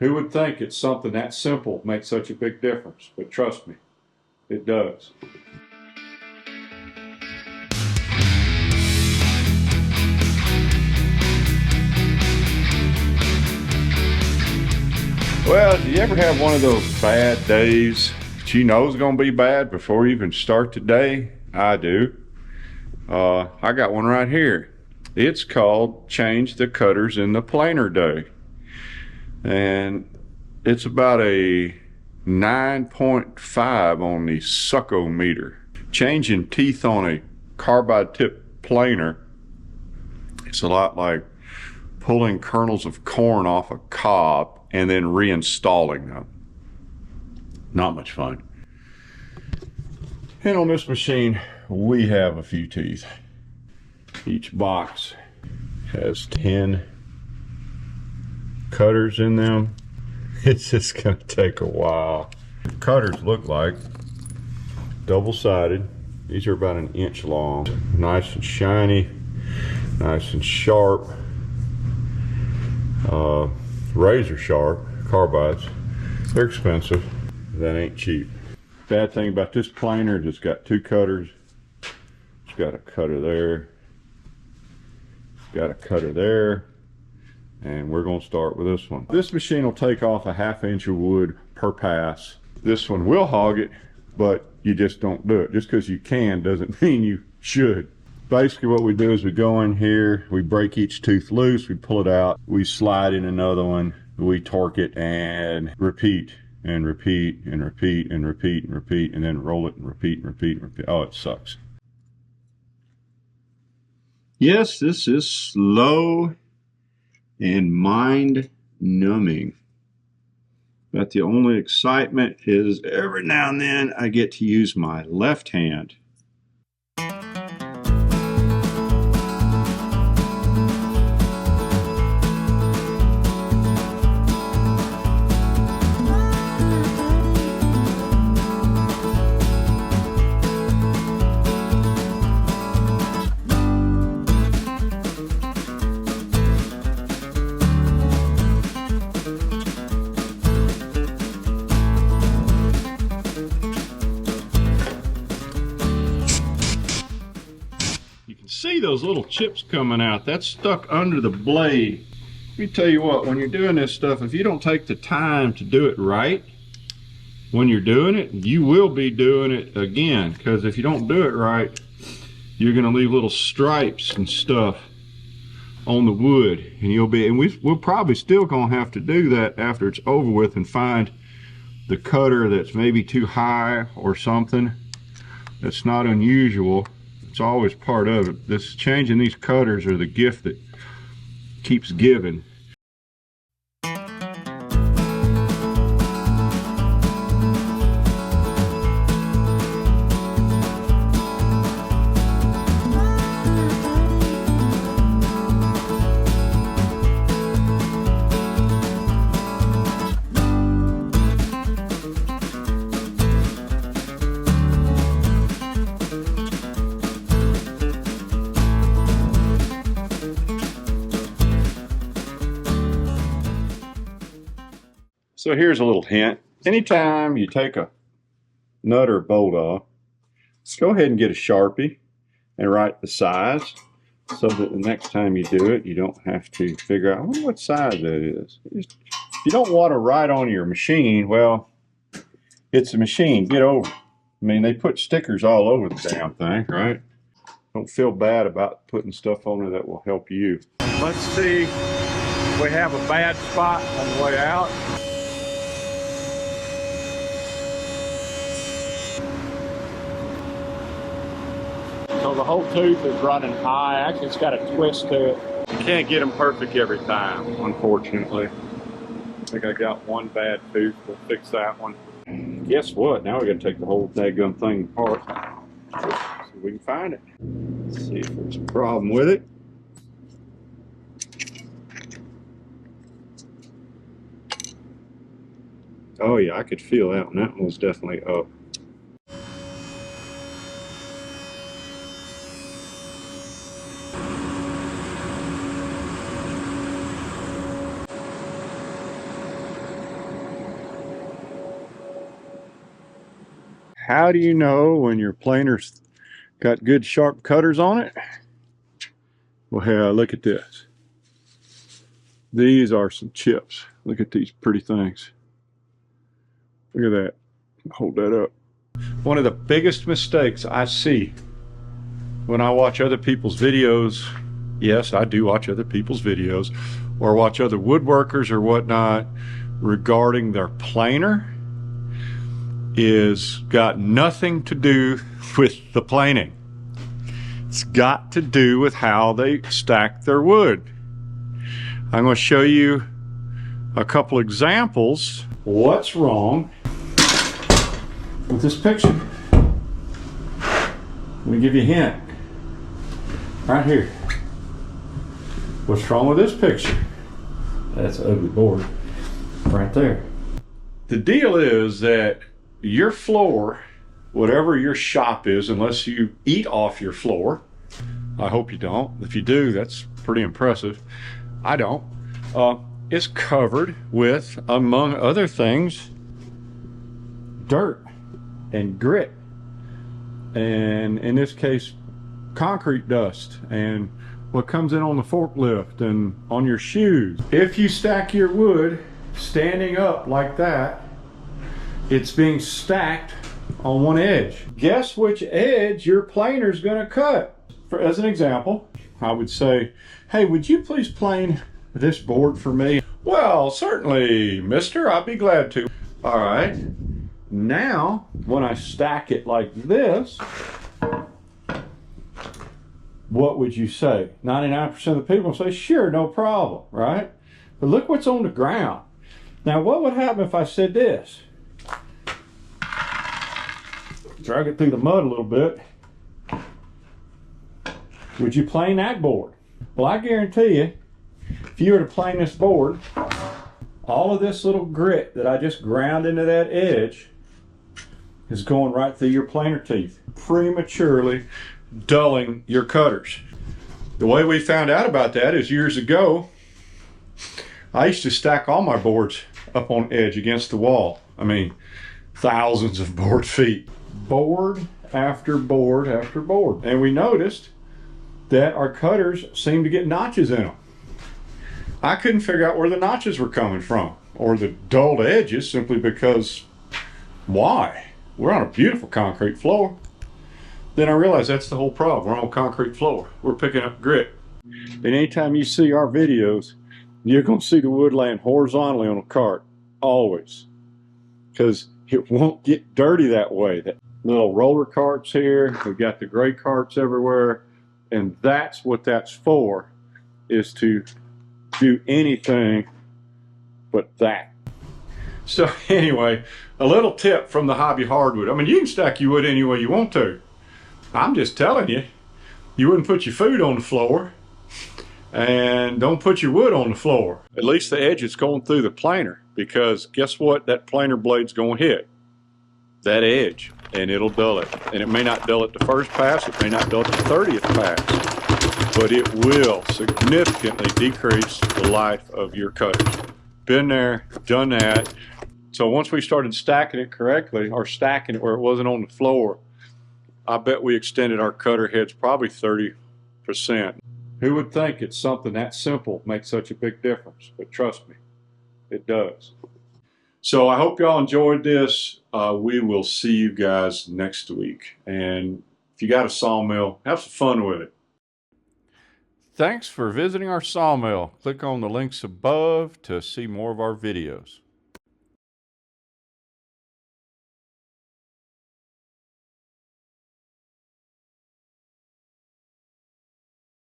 Who would think it's something that simple makes such a big difference? But trust me, it does. Well, do you ever have one of those bad days that you know is going to be bad before you even start the day? I do. I got one right here. It's called Change the Cutters in the Planer Day. And it's about a 9.5 on the succometer. Changing teeth on a carbide tip planer, it's a lot like pulling kernels of corn off a cob and then reinstalling them. Not much fun. And on this machine, we have a few teeth. Each box has 10 cutters in them. It's just gonna take a while. Cutters look like double-sided. These are about an inch long. Nice and shiny, nice and sharp. Razor sharp carbides. They're expensive. That ain't cheap. Bad thing about this planer is it's got 2 cutters. It's got a cutter there. It's got a cutter there. And we're going to start with this one. This machine will take off a 1/2 inch of wood per pass. This one will hog it, but you just don't do it. Just because you can doesn't mean you should. Basically what we do is we go in here, we break each tooth loose, we pull it out, we slide in another one, we torque it, and repeat and repeat and repeat and repeat and repeat, and then roll it and repeat and repeat and repeat. Oh, it sucks. Yes, this is slow and mind-numbing. But the only excitement is every now and then I get to use my left hand. See those little chips coming out. That's stuck under the blade. Let me tell you what, when you're doing this stuff, if you don't take the time to do it right when you're doing it, you will be doing it again, because if you don't do it right, you're going to leave little stripes and stuff on the wood, and we're probably still going to have to do that after it's over with, and find the cutter that's maybe too high or something. That's not unusual. It's always part of it. This changing these cutters are the gift that keeps giving. So here's a little hint. Anytime you take a nut or bolt off, go ahead and get a Sharpie and write the size, so that the next time you do it, you don't have to figure out, I wonder what size that is. If you don't want to write on your machine, well, it's a machine. Get over it. I mean, they put stickers all over the damn thing, right? Don't feel bad about putting stuff on there that will help you. Let's see if we have a bad spot on the way out. So the whole tooth is running high. Actually, it's got a twist to it. You can't get them perfect every time, unfortunately. I think I got one bad tooth. We'll fix that one. Guess what? Now we're going to take the whole daggum thing apart. See if we can find it. Let's see if there's a problem with it. Oh yeah, I could feel that one. That one was definitely up. how do you know when your planer's got good sharp cutters on it? Well, hey, look at this. These are some chips. Look at these pretty things. Look at that. Hold that up. One of the biggest mistakes I see when I watch other people's videos, yes, I do watch other people's videos, or watch other woodworkers or whatnot regarding their planer, is got nothing to do with the planing. It's got to do with how they stack their wood. I'm going to show you a couple examples. What's wrong with this picture? Let me give you a hint. Right here. What's wrong with this picture? That's an ugly board right there. The deal is that your floor, whatever your shop is, unless you eat off your floor, I hope you don't. If you do, that's pretty impressive. I don't. It's covered with, among other things, dirt and grit, and in this case, concrete dust, and what comes in on the forklift and on your shoes. If you stack your wood standing up like that, it's being stacked on one edge. Guess which edge your planer's gonna cut? As an example, I would say, hey, would you please plane this board for me? Well, certainly, mister, I'd be glad to. All right, now, when I stack it like this, what would you say? 99% of the people say, sure, no problem, right? But look what's on the ground. Now, what would happen if I said this? Drag it through the mud a little bit. Would you plane that board? Well, I guarantee you, if you were to plane this board, all of this little grit that I just ground into that edge is going right through your planer teeth, prematurely dulling your cutters. The way we found out about that is years ago, I used to stack all my boards up on edge against the wall. I mean, thousands of board feet. Board after board after board. And we noticed that our cutters seemed to get notches in them. I couldn't figure out where the notches were coming from, or the dulled edges, simply because, why? We're on a beautiful concrete floor. Then I realized that's the whole problem. We're on a concrete floor. We're picking up grit. And anytime you see our videos, you're going to see the wood laying horizontally on a cart, always. Because it won't get dirty that way. That little roller carts here, we've got the gray carts everywhere, and that's what that's for, is to do anything but that. So anyway, a little tip from the hobby hardwood. I mean, you can stack your wood any way you want to. I'm just telling you, you wouldn't put your food on the floor, and don't put your wood on the floor. At least the edge is going through the planer, because guess what that planer blade's going to hit? That edge, and it'll dull it. And it may not dull it the first pass, it may not dull it the 30th pass, but it will significantly decrease the life of your cutters. Been there, done that. So once we started stacking it correctly, or stacking it where it wasn't on the floor, I bet we extended our cutter heads probably 30%. Who would think it's something that simple makes such a big difference? But trust me, it does. So I hope y'all enjoyed this. We will see you guys next week. And if you got a sawmill, have some fun with it. Thanks for visiting our sawmill. Click on the links above to see more of our videos.